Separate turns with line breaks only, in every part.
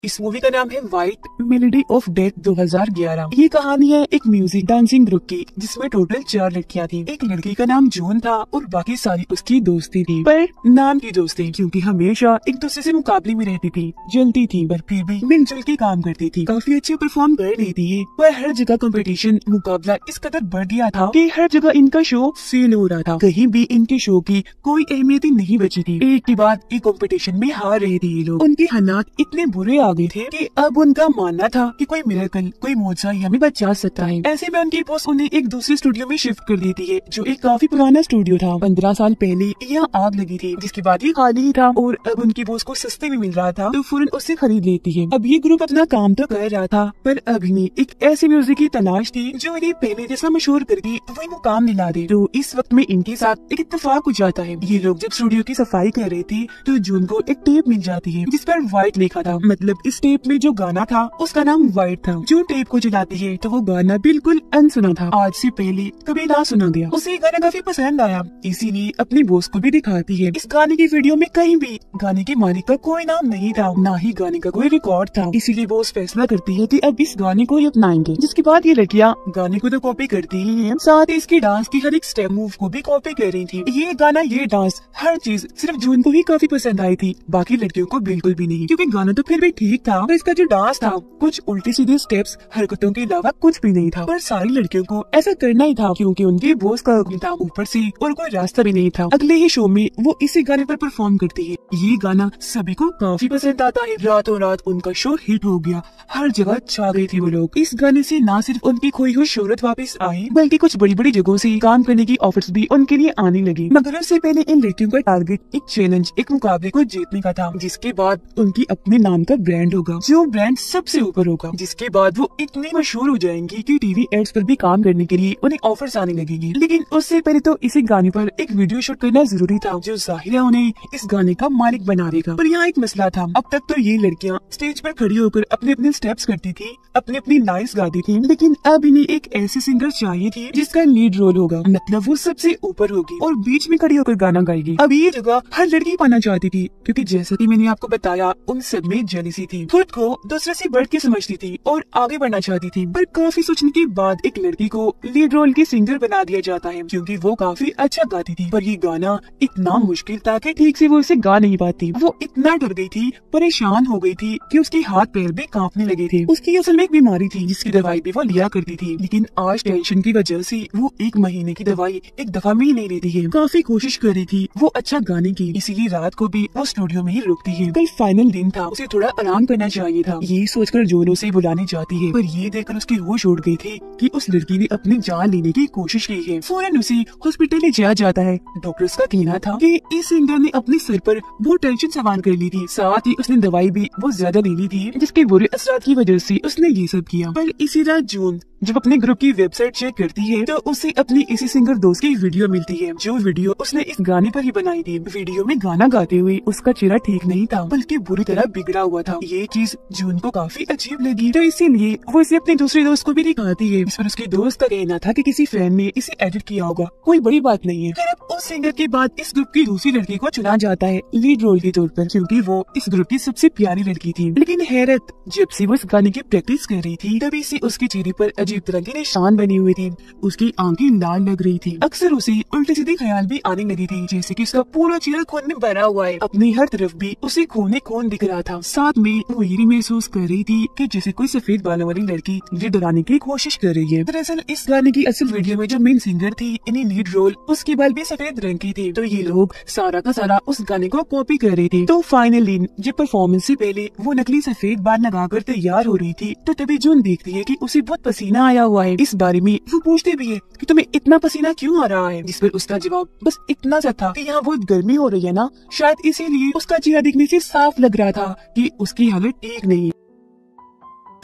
इस मूवी का नाम है व्हाइट मेलोडी ऑफ डेथ 2011। ये कहानी है एक म्यूजिक डांसिंग ग्रुप की, जिसमें टोटल 4 लड़कियां थी। एक लड़की का नाम जून था और बाकी सारी उसकी दोस्ती थी, पर नाम की दोस्ती, क्योंकि हमेशा एक दूसरे से मुकाबले में रहती थी, जलती थी, पर फिर भी मिलजुल के काम करती थी। काफी अच्छे परफॉर्म कर रही थी, पर हर जगह कंपटीशन मुकाबला इस कदर बढ़ गया था कि हर जगह इनका शो फेल हो रहा था। कहीं भी इनके शो की कोई अहमियत नहीं बची थी। एक के बाद एक कंपटीशन में हार रहे थे ये लोग। उनके हालात इतने बुरे आ गए थे कि अब उनका मानना था कि कोई मिरेकल, कोई मोजा हमें बचा सकता है। ऐसे में उनकी बॉस उन्हें एक दूसरे स्टूडियो में शिफ्ट कर देती है, जो एक काफी पुराना स्टूडियो था। 15 साल पहले यहाँ आग लगी थी, जिसके बाद ये खाली ही था और अब उनकी बॉस को सस्ते में मिल रहा था, तो फौरन उससे खरीद लेती है। अब ये ग्रुप अपना काम तो कर रहा था, पर अब इन्हें एक ऐसी म्यूजिक की तलाश थी जो इन्हें पहले जैसा मशहूर करके वही मुकाम दिला दे। तो इस वक्त में इनके साथ एक इत्तेफाक हो जाता है। ये लोग जब स्टूडियो की सफाई कर रहे थे तो जून को एक टेप मिल जाती है जिस पर व्हाइट लिखा था। मतलब इस टेप में जो गाना था उसका नाम व्हाइट था। जो टेप को जलाती है तो वो गाना बिल्कुल अनसुना था, आज से पहले कभी ना सुना गया। उसे गाना काफी पसंद आया, इसीलिए अपनी बॉस को भी दिखाती है। इस गाने की वीडियो में कहीं भी गाने के मालिक का कोई नाम नहीं था, ना ही गाने का कोई रिकॉर्ड था। इसीलिए बॉस फैसला करती है कि अब इस गाने को ही अपनाएंगे। जिसके बाद ये लड़कियां गाने को तो कॉपी करती ही है, साथ ही इसकी डांस की हर एक स्टेप मूव को भी कॉपी कर रही थी। ये गाना, ये डांस, हर चीज सिर्फ जून को ही काफी पसंद आई थी, बाकी लड़कियों को बिल्कुल भी नहीं। क्योंकि गाना तो फिर भी ठीक था, पर इसका जो डांस था, कुछ उल्टे सीधे स्टेप्स, हरकतों के अलावा कुछ भी नहीं था। पर सारी लड़कियों को ऐसा करना ही था, क्योंकि उनके बॉस का हुक्म था। ऊपर से और कोई रास्ता भी नहीं था। अगले ही शो में वो इसी गाने पर परफॉर्म करती है। ये गाना सभी को काफी पसंद आता है। रातों रात उनका शो हिट हो गया, हर जगह छा गए थे वो लोग। इस गाने से न सिर्फ उनकी खोई हुई शोहरत वापस आई, बल्कि कुछ बड़ी बड़ी जगहों से काम करने की ऑफर्स भी उनके लिए आने लगी। मगर उससे पहले इन लड़कियों का टारगेट एक चैलेंज, एक मुकाबले को जीतने का था, जिसके बाद उनकी अपने नाम का ब्रांड होगा, जो ब्रांड सबसे ऊपर होगा। जिसके बाद वो इतनी मशहूर हो जाएंगी कि टीवी एड्स पर भी काम करने के लिए उन्हें ऑफर्स आने लगेंगे। लेकिन उससे पहले तो इसी गाने पर एक वीडियो शूट करना जरूरी था, जो जाहिर है उन्हें इस गाने का मालिक बना देगा। पर यहाँ एक मसला था। अब तक तो ये लड़कियाँ स्टेज पर खड़ी होकर अपने अपने स्टेप्स करती थी, अपनी अपनी लाइन्स गाती थी, लेकिन अब इन्हें एक ऐसी सिंगर चाहिए थी जिसका लीड रोल होगा, मतलब वो सबसे ऊपर होगी और बीच में खड़ी होकर गाना गाएगी। अब ये जगह हर लड़की पाना चाहती थी, क्योंकि जैसा कि मैंने आपको बताया, उन सब में जेलसी थी, खुद को दूसरे से बढ़ के समझती थी और आगे बढ़ना चाहती थी। पर काफी सोचने के बाद एक लड़की को लीड रोल की सिंगर बना दिया जाता है, क्योंकि वो काफी अच्छा गाती थी। पर ये गाना इतना मुश्किल था कि ठीक से वो इसे गा नहीं पाती। वो इतना डर गई थी, परेशान हो गई थी कि उसके हाथ पैर भी कांपने लगे थे। उसकी असल में एक बीमारी थी, जिसकी दवाई भी वो लिया करती थी, लेकिन आज टेंशन की वजह से वो 1 महीने की दवाई एक दफा में ही नहीं लेती है। काफी कोशिश कर रही थी वो अच्छा गाने की, इसीलिए रात को भी वो स्टूडियो में ही रुकती है। कल फाइनल दिन था, उसे थोड़ा आराम करना चाहिए था। ये सोचकर जून उसे बुलाने जाती है, पर ये देखकर उसकी होश उड़ गई थी कि उस लड़की ने अपनी जान लेने की कोशिश की है। फौरन उसे हॉस्पिटल ले जाया जाता है। डॉक्टर्स का कहना था कि इस सिंगर ने अपने सर पर वो टेंशन सवार कर ली थी, साथ ही उसने दवाई भी बहुत ज्यादा ले ली थी, जिसके बुरे असरात की वजह से उसने ये सब किया। पर इसी रात जून जब अपने ग्रुप की वेबसाइट चेक करती है तो उसे अपनी इसी सिंगर दोस्त की वीडियो मिलती है, जो वीडियो उसने इस गाने पर ही बनाई थी। वीडियो में गाना गाते हुए उसका चेहरा ठीक नहीं था, बल्कि बुरी तरह बिगड़ा हुआ था। ये चीज जून को काफी अजीब लगी, तो इसीलिए वो इसे अपने दूसरे दोस्त को भी दिखाती है। इस पर उसके दोस्त का कहना था कि किसी फैन ने इसे एडिट किया होगा, कोई बड़ी बात नहीं है। फिर अब उस सिंगर के बाद इस ग्रुप की दूसरी लड़की को चुना जाता है लीड रोल के तौर पर, क्योंकि वो इस ग्रुप की सबसे प्यारी लड़की थी। लेकिन हैरत, जब से वो इस गाने की प्रैक्टिस कर रही थी, तभी से उसके चेहरे पर अजीब तरह के निशान बनी हुई थी। उसकी आंखें लाल लग रही थी। अक्सर उसे उल्टे सीधे ख्याल भी आने लगी थी, जैसे कि उसका पूरा चेहरा खून में भरा हुआ है। अपनी हर तरफ भी उसे खून खून दिख रहा था। साथ में वो ये भी महसूस कर रही थी कि जैसे कोई सफेद बालों वाली लड़की ये डराने की कोशिश कर रही है। दरअसल इस गाने की असल वीडियो में जो मेन सिंगर थी, इन्हीं लीड रोल, उसके बाल भी सफेद रंग की थे, तो ये लोग सारा का सारा उस गाने को कॉपी कर रहे थे। तो फाइनली जब परफॉर्मेंस से पहले वो नकली सफेद बाल लगाकर तैयार हो रही थी, तो तभी जून देखती है कि उसे बहुत पसीना आया हुआ है। इस बारे में वो पूछते भी है कि तुम्हें इतना पसीना क्यों आ रहा है, जिस पर उसका जवाब बस इतना सा था कि यहाँ बहुत गर्मी हो रही है ना, शायद इसीलिए। उसका चेहरा दिखने से साफ लग रहा था कि उसकी हालत ठीक नहीं।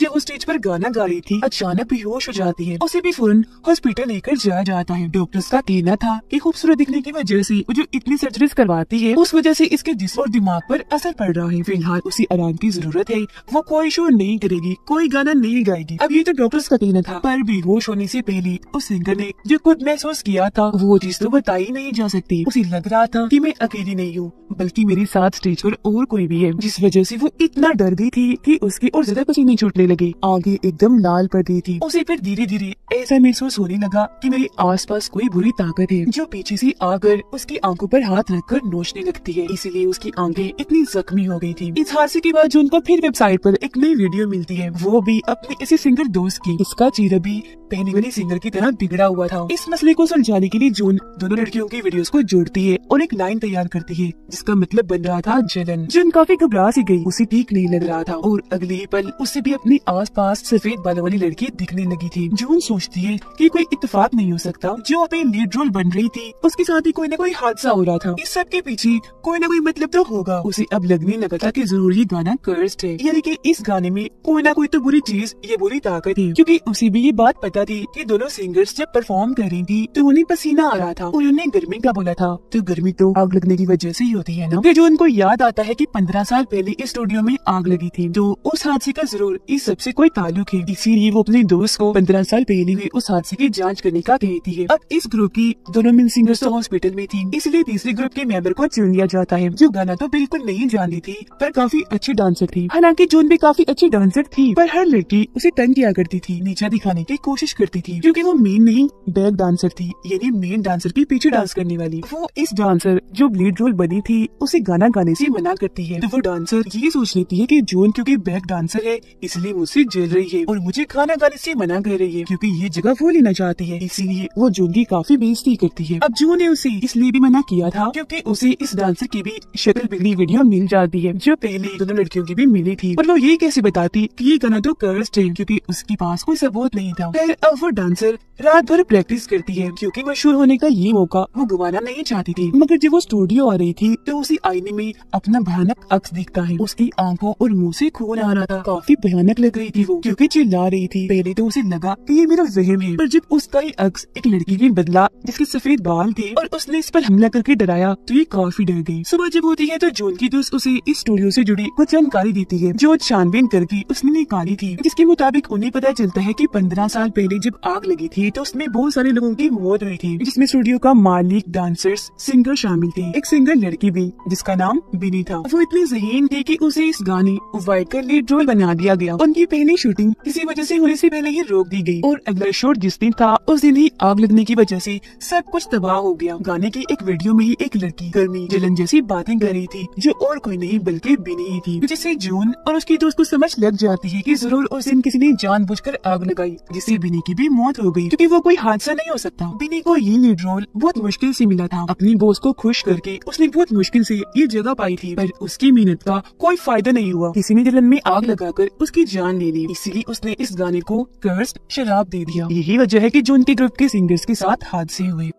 जब वो स्टेज पर गाना गा रही थी अचानक बेहोश हो जाती है। उसे भी फौरन हॉस्पिटल लेकर जाया जाता है। डॉक्टर्स का कहना था कि खूबसूरत दिखने की वजह से वो जो इतनी सर्जरीज करवाती है उस वजह से इसके जिस्म और दिमाग पर असर पड़ रहा है। फिलहाल उसे आराम की जरूरत है, वो कोई शो नहीं करेगी, कोई गाना नहीं गाएगी। अब ये तो डॉक्टर्स का कहना था, पर बेहोश होने से पहले उस सिंगर ने जो खुद महसूस किया था वो चीज तो बताई नहीं जा सकती। उसे लग रहा था कि मैं अकेली नहीं हूँ बल्कि मेरे साथ स्टेज पर और कोई भी है, जिस वजह से वो इतना डर गई थी कि उसके और ज्यादा पसीने छूटने लगे, आगे एकदम लाल पड़ गई थी। उसे फिर धीरे धीरे ऐसा महसूस होने लगा कि मेरे आसपास कोई बुरी ताकत है जो पीछे से आकर उसकी आंखों पर हाथ रखकर नोचने लगती है, इसीलिए उसकी आंखें इतनी जख्मी हो गई थी। इस हादसे के बाद जो उनको फिर वेबसाइट पर एक नई वीडियो मिलती है, वो भी अपने इसी सिंगर दोस्त की। इसका चेहरा भी पहले वाली सिंगर की तरह बिगड़ा हुआ था। इस मसले को सुलझाने के लिए जून दोनों लड़कियों की वीडियोस को जोड़ती है और एक लाइन तैयार करती है जिसका मतलब बन रहा था जलन। जून काफी घबरा सी गई, उसे ठीक नहीं लग रहा था और अगले ही पल उससे भी अपने आसपास सफेद बालों वाली लड़की दिखने लगी थी। जून सोचती है कि कोई इत्तेफाक नहीं हो सकता, जो अपनी लीड रोल बन रही थी उसके साथ ही कोई न कोई हादसा हो रहा था। इस सब के पीछे कोई न कोई मतलब तो होगा। उसे अब लगने लगा था कि जरूर ये गाना कर्स्ड है, यानी कि इस गाने में कोई ना कोई तो बुरी चीज, ये बुरी ताकत है, क्योंकि उसे भी ये बात पता थी कि दोनों सिंगर्स जब परफॉर्म कर रही थी तो उन्हें पसीना आ रहा था। उन्होंने गर्मी का बोला था, तो गर्मी तो आग लगने की वजह से ही होती है ना। फिर जो उनको याद आता है कि 15 साल पहले इस स्टूडियो में आग लगी थी, तो उस हादसे का जरूर इस सबसे कोई ताल्लुक है। इसीलिए वो अपने दोस्त को 15 साल पहले हुए उस हादसे की जांच करने का कहती है। अब इस ग्रुप की दोनों मेन सिंगर्स तो हॉस्पिटल में थी, इसलिए तीसरे ग्रुप के मेंबर को चुन लिया जाता है, जो गाना तो बिल्कुल नहीं जानती थी पर काफी अच्छी डांसर थी। हालांकि जून भी काफी अच्छी डांसर थी, पर हर लड़की उसे तंग किया करती थी, नीचा दिखाने की कोशिश करती थी, क्योंकि वो मेन नहीं बैक डांसर थी, यानी मेन डांसर के पीछे डांस करने वाली। वो इस डांसर जो लीड रोल बनी थी उसे गाना गाने से मना करती है, तो वो डांसर ये सोच लेती है कि जून क्योंकि बैक डांसर है इसलिए मुझसे जल रही है और मुझे गाना गाने से मना कर रही है, क्योंकि ये जगह वो लेना चाहती है, इसीलिए वो जून की काफी बेइज्जती करती है। अब जून ने उसे इसलिए भी मना किया था क्योंकि उसे इस डांसर की भी शक्ल बिगड़ी वीडियो मिल जाती है, जो पहले दोनों लड़कियों की भी मिली थी, और वो ये कैसे बताती कि ये गाना तो कर्स्ड है, क्योंकि उसके पास कोई सबूत नहीं था। फिर अब वो डांसर रात भर प्रैक्टिस करती है, क्योंकि मशहूर होने का ये मौका वो गंवाना नहीं चाहती थी। मगर जब वो स्टूडियो आ रही थी तो उसे आईने में अपना भयानक अक्स दिखता है, उसकी आंखों और मुंह से खून आ रहा था। काफी भयानक लग रही थी वो, क्योंकि चिल्ला रही थी। पहले तो उसे लगा कि ये मेरा वहम है, पर जब उसका ये अक्स एक लड़की में बदला जिसके सफेद बाल थे और उसने इस पर हमला करके डराया, तो ये काफी डर गई। सुबह जब होती है तो जून की दोस्त उसे इस स्टूडियो से जुड़ी कुछ जानकारी देती है, जो छानबीन करके उसने निकाली थी, जिसके मुताबिक उन्हें पता चलता है कि 15 साल पहले जब आग लगी थी तो उसमें बहुत सारे लोगों की मौत हुई थी, जिसमें स्टूडियो का मालिक, डांसर्स, सिंगर शामिल थे। एक सिंगर लड़की भी जिसका नाम बिनी था। वो इतनी ज़हीन थी कि उसे इस गाने वाइट का लीड रोल बना दिया गया। उनकी पहली शूटिंग किसी वजह से होने से पहले ही रोक दी गई और अगला शूट जिस दिन था उस दिन ही आग लगने की वजह से सब कुछ तबाह हो गया। गाने की एक वीडियो में ही एक लड़की गर्मी जलन जैसी बातें कर रही थी, जो और कोई नहीं बल्कि बिनी ही थी, जिससे जून और उसकी दोस्त को समझ लग जाती है कि जरूर उस दिन किसी ने जानबूझकर आग लगाई, जिससे बिनी की भी मौत हो गई, क्योंकि वो कोई हादसा नहीं हो सकता। बिनी को ये लीड रोल बहुत मुश्किल से मिला था। अपनी बॉस को खुश करके उसने बहुत मुश्किल से ये जगह पाई थी, पर उसकी मेहनत का कोई फायदा नहीं हुआ। किसी ने जलन में आग लगाकर उसकी जान ले ली, इसीलिए उसने इस गाने को कर्स्ड शराब दे दिया। यही वजह है कि जो उनके ग्रुप के सिंगर्स के साथ हादसे हुए।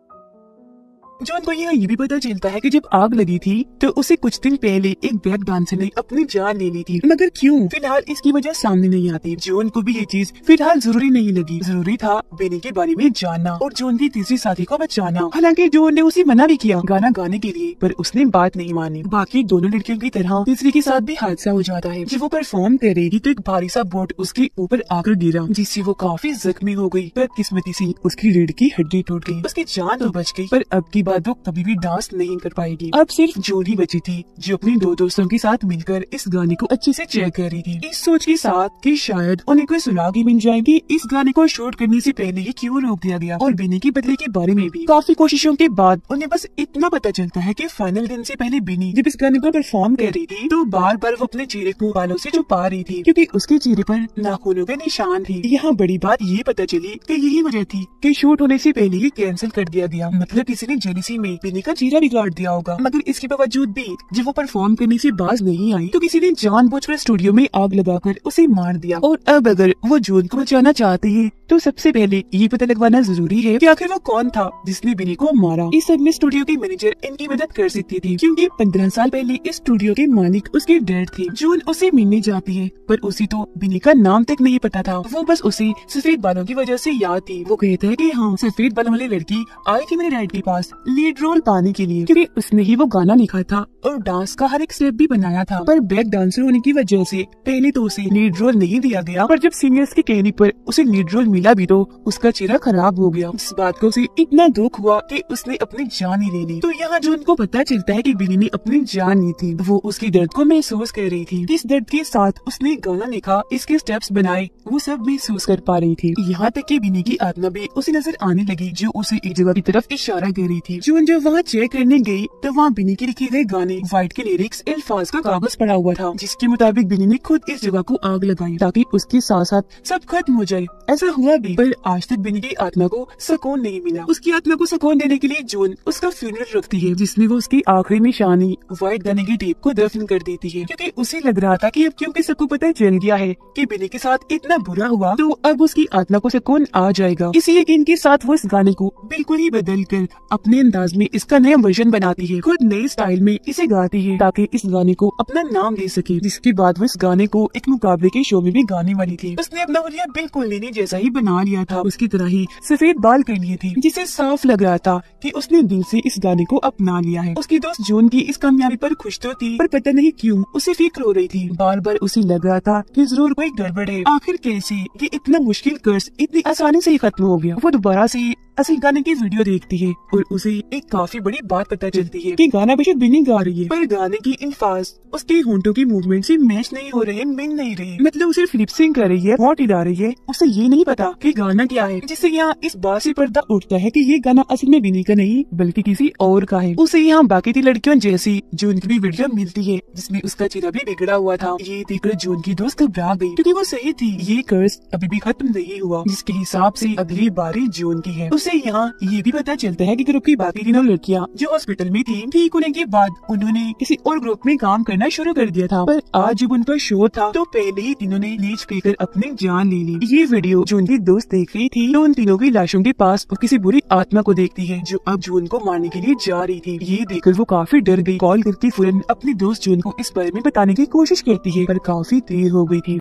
जॉन को ये भी पता चलता है कि जब आग लगी थी तो उसे कुछ दिन पहले एक बैक डांसर ने अपनी जान ले ली थी, मगर क्यों फिलहाल इसकी वजह सामने नहीं आती। जॉन को भी ये चीज फिलहाल जरूरी नहीं लगी। जरूरी था बेनी के बारे में जानना और जॉन की तीसरी साथी को बचाना। हालांकि जॉन ने उसे मना भी किया गाना गाने के लिए, पर उसने बात नहीं मानी। बाकी दोनों लड़कियों की तरह तीसरी के साथ भी हादसा हो जाता है। जब वो परफॉर्म कर रही थी तो एक भारी सा बोर्ड उसके ऊपर आकर गिरा, जिससे वो काफी जख्मी हो गई। पर किस्मती से उसकी रीढ़ की हड्डी टूट गई, उसकी जान तो बच गई, पर अब की बात वो कभी भी डांस नहीं कर पाएगी। अब सिर्फ जून ही बची थी, जो अपने दो दोस्तों के साथ मिलकर इस गाने को अच्छे से चेक कर रही थी, इस सोच के साथ कि शायद उन्हें कोई सुराग ही मिल जाएगी। इस गाने को शूट करने से पहले ही क्यों रोक दिया गया। और बिनी के बदले के बारे में भी काफी कोशिशों के बाद उन्हें बस इतना पता चलता है कि फाइनल दिन से पहले बिनी जब इस गाने को परफॉर्म कर रही थी तो बार बार वो अपने चेहरे को बालों से छुपा रही थी, क्योंकि उसके चेहरे पर नाखूनों के निशान थे। यहाँ बड़ी बात ये पता चली कि यही वजह थी कि शूट होने से पहले ही कैंसिल कर दिया गया, मतलब किसी ने जल्दी इसी में बिनी का चेहरा बिगाड़ दिया होगा। मगर इसके बावजूद भी जब वो परफॉर्म करने से बाज नहीं आई तो किसी ने जानबूझकर स्टूडियो में आग लगाकर उसे मार दिया। और अब अगर वो जून को बचाना चाहते हैं तो सबसे पहले ये पता लगवाना जरूरी है कि आखिर वो कौन था जिसने बिनी को मारा। इस सब में स्टूडियो के मैनेजर इनकी मदद कर सकती थी, क्योंकि 15 साल पहले इस स्टूडियो के मालिक उसके डैड थे। जून उसे मिलने जाती है पर उसे तो बिनी का नाम तक नहीं पता था। वो बस उसे सफेद बालों की वजह से याद थी। वो कहता है कि हाँ, सफेद बालों वाली लड़की आई थी मेरे डैड के पास लीड रोल पाने के लिए, क्योंकि उसने ही वो गाना लिखा था और डांस का हर एक स्टेप भी बनाया था। पर बैक डांसर होने की वजह से पहले तो उसे लीड रोल नहीं दिया गया, पर जब सीनियर्स के कहने पर उसे लीड रोल मिला भी तो उसका चेहरा खराब हो गया। इस बात को उसे इतना दुख हुआ कि उसने अपनी जान ही ले ली। तो यहाँ जून को पता चलता है कि बिनी ने अपनी जान ली थी। वो उसके दर्द को महसूस कर रही थी। इस दर्द के साथ उसने गाना लिखा, इसके स्टेप्स बनाए, वो सब महसूस कर पा रही थी। यहाँ तक कि बिनी की आत्मा भी उसे नजर आने लगी जो उसे एक जगह की तरफ इशारा कर रही थी। जून जब वहाँ चेक करने गई तो वहाँ बिनी के लिखे गए गाने वाइट के लिरिक्स अल्फाज का कागज पड़ा हुआ था, जिसके मुताबिक बिनी ने खुद इस जगह को आग लगाई ताकि उसके साथ साथ सब खत्म हो जाए। ऐसा हुआ भी, पर आज तक बिनी की आत्मा को सुकून नहीं मिला। उसकी आत्मा को सुकून देने के लिए जून उसका फ्यूनरल रखती है, जिसमें वो उसकी आखिरी निशानी व्हाइट गाने की टेप को दफन कर देती है, क्योंकि उसे लग रहा था कि अब क्योंकि सबको पता चल गया है कि बिनी के साथ इतना बुरा हुआ तो अब उसकी आत्मा को सुकून आ जाएगा। इसी यकीन के साथ वो इस गाने को बिल्कुल ही बदल कर अपने अंदाज में इसका नया वर्जन बनाती है, खुद नए स्टाइल में इसे गाती है ताकि इस गाने को अपना नाम दे सके। जिसके बाद वो इस गाने को एक मुकाबले के शो में भी गाने वाली थी। उसने अपना हुलिया बिल्कुल लेने जैसा ही बना लिया था, उसकी तरह ही सफेद बाल कर लिए थे, जिसे साफ लग रहा था कि उसने दिल से इस गाने को अपना लिया है। उसकी दोस्त जून की इस कामयाबी पर खुश तो थी, पर पता नहीं क्यों उसे फिक्र हो रही थी। बार बार उसे लग रहा था कि जरूर कोई गड़बड़ है। आखिर कैसे ये इतना मुश्किल कर्ज इतनी आसानी से ही खत्म हो गया। वो दोबारा से असल गाने की वीडियो देखती है और उसे एक काफी बड़ी बात पता चलती है कि गाना बेशक बिनी गा रही है, पर गाने की अल्फाज उसके होंठों की मूवमेंट से मैच नहीं हो रहे, मिल नहीं रहे। मतलब उसे सिर्फ लिप सिंक कर रही है, होंठ हिला रही है। उसे ये नहीं पता कि गाना क्या है, जिससे यहाँ इस बात से पर्दा उठता है कि ये गाना असल में बिनी का नहीं बल्कि किसी और का है। उसे यहाँ बाकी थी लड़कियों जैसी जून की भी वीडियो मिलती है जिसमें उसका चेहरा भी बिगड़ा हुआ था। ये देखकर जून की दोस्त घबरा गई, क्योंकि वो सही थी, ये कर्ज अभी भी खत्म नहीं हुआ, जिसके हिसाब से अगली बारी जून की है। उसे यहाँ ये भी पता चलता है कि ग्रुप की बाकी तीनों लड़कियाँ जो हॉस्पिटल में थी, ठीक होने के बाद उन्होंने किसी और ग्रुप में काम करना शुरू कर दिया था। पर आज जब उनका शो था तो पहले ही तीनों ने लीच पीकर अपनी जान ले ली। ये वीडियो जून की दोस्त देख रही थी तो उन तीनों की लाशों के पास वो किसी बुरी आत्मा को देखती है जो अब जून को मारने के लिए जा रही थी। ये देखकर वो काफी डर गई। कॉल करके फौरन अपनी दोस्त जून को इस बारे में बताने की कोशिश करती है, पर काफी देर हो गई थी।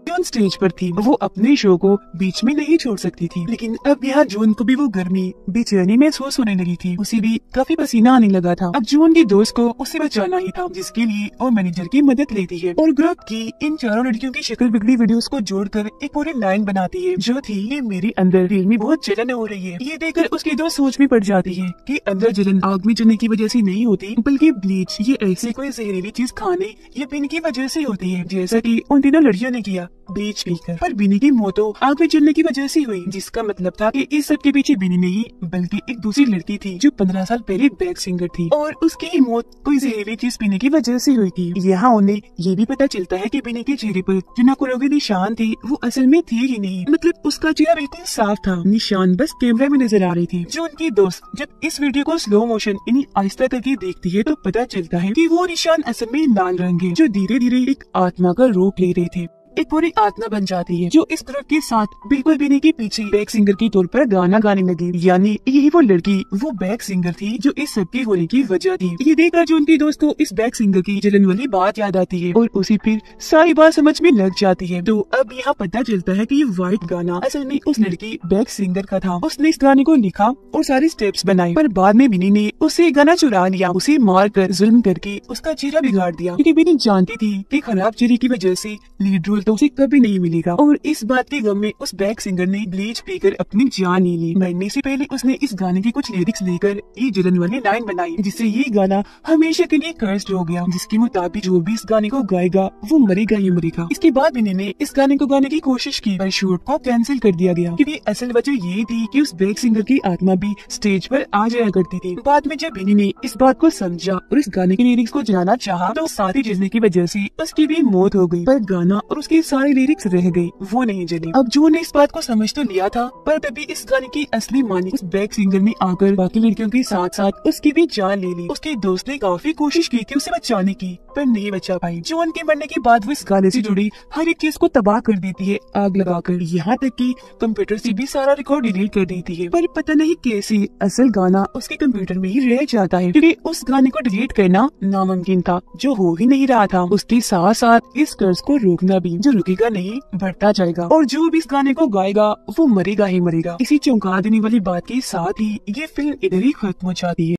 जून स्टेज पर थी, वो अपने शो को बीच में नहीं छोड़ सकती थी। लेकिन अब यहाँ जून को भी वो गर्मी बेचैनी महसूस होने लगी थी। उसे भी काफी पसीना आने लगा था। अब जून की दोस्त को उसे बचाना ही था, जिसके लिए वो मैनेजर की मदद लेती है और ग्रुप की इन चारों लड़कियों की शक्ल बिगड़ी वीडियोस को जोड़कर एक पूरी लाइन बनाती है जो थी, ये मेरे अंदर दिल में बहुत जलन हो रही है। ये देखकर उसकी दोस्त सोच में पड़ जाती है कि अंदर जलन आग में जलने की वजह से नहीं होती, बल्कि ब्लीच ये ऐसी कोई जहरीली चीज खाने या पीने की वजह से होती है, जैसा की उन तीनों लड़कियों ने किया ब्लीच पीकर। पर बिनी की मौत तो आग में जलने की वजह से हुई, जिसका मतलब था कि इस सब के पीछे बिनी नहीं बल्कि एक दूसरी लड़की थी जो 15 साल पहले बैक सिंगर थी और उसकी मौत कोई जहरीली चीज पीने की वजह से हुई थी। यहाँ उन्हें ये भी पता चलता है कि बिनी के चेहरे पर जो नकुलों के निशान थे वो असल में थे ही नहीं, मतलब उसका चेहरा बिल्कुल साफ था, निशान बस कैमरा में नजर आ रही थी। जो उनकी दोस्त जब इस वीडियो को स्लो मोशन यानी आहिस्ता करके देखती है तो पता चलता है कि वो निशान असल में लाल रंग है जो धीरे धीरे एक आत्मा का रूप ले रहे थे। एक पूरी आत्मा बन जाती है जो इस ग्रुप के साथ बिल्कुल बिनी के पीछे बैक सिंगर के तौर पर गाना गाने लगी। यानी यही वो लड़की वो बैक सिंगर थी जो इस सब के होने की वजह थी। ये देखकर जो उनकी दोस्त को इस बैक सिंगर की जलन वाली बात याद आती है और उसे फिर सारी बात समझ में लग जाती है। तो अब यहाँ पता चलता है कि ये व्हाइट गाना असल में उस लड़की बैक सिंगर का था। उसने इस गाने को लिखा और सारे स्टेप्स बनाए, पर बाद में बिनी ने उससे गाना चुरा लिया, उसे मार कर जुल्म करके उसका चेहरा बिगाड़ दिया, क्योंकि बिनी जानती थी कि खराब चेहरे की वजह से लीड रोल तो उसे कभी नहीं मिलेगा। और इस बात के गम में उस बैक सिंगर ने ब्लीच पीकर अपनी जान ले ली। मरने से पहले उसने इस गाने की कुछ लिरिक्स लेकर ये जलन वाली लाइन बनाई, जिससे ये गाना हमेशा के लिए कर्स्ड हो गया, जिसके मुताबिक जो भी इस गाने को गाएगा वो मरेगा ही मरेगा। इसके बाद बिनी ने इस गाने को गाने की कोशिश की, पर शूट को कैंसिल कर दिया गया, क्योंकि असल वजह ये थी कि उस बैक सिंगर की आत्मा भी स्टेज पर आ जाया करती थी। बाद में जब बिनी ने इस बात को समझा और इस गाने के लिरिक्स को जलाना चाहा तो साथी जलने की वजह से उसकी भी मौत हो गई, पर गाना और उसकी उसकी सारी लिरिक्स रह गई, वो नहीं जली। अब जून ने इस बात को समझ तो लिया था, पर बेबी इस गाने की असली मानी उस बैक सिंगर ने आकर बाकी लड़कियों के साथ साथ उसकी भी जान ले ली। उसके दोस्त ने काफी कोशिश की थी उसे बचाने की, पर नहीं बचा पाई। जून के मरने के बाद वो इस गाने से जुड़ी हर एक चीज को तबाह कर देती है आग लगाकर, यहाँ तक कि कंप्यूटर से भी सारा रिकॉर्ड डिलीट कर देती है। पर पता नहीं कैसे असल गाना उसके कंप्यूटर में ही रह जाता है, क्योंकि उस गाने को डिलीट करना नामुमकिन था, जो हो ही नहीं रहा था। उसके साथ साथ इस कर्ज को रोकना भी, जो रुकेगा नहीं बढ़ता जाएगा, और जो भी इस गाने को गाएगा वो मरेगा ही मरेगा। इसी चौंका देने वाली बात के साथ ही ये फिल्म इधर ही खत्म हो जाती है।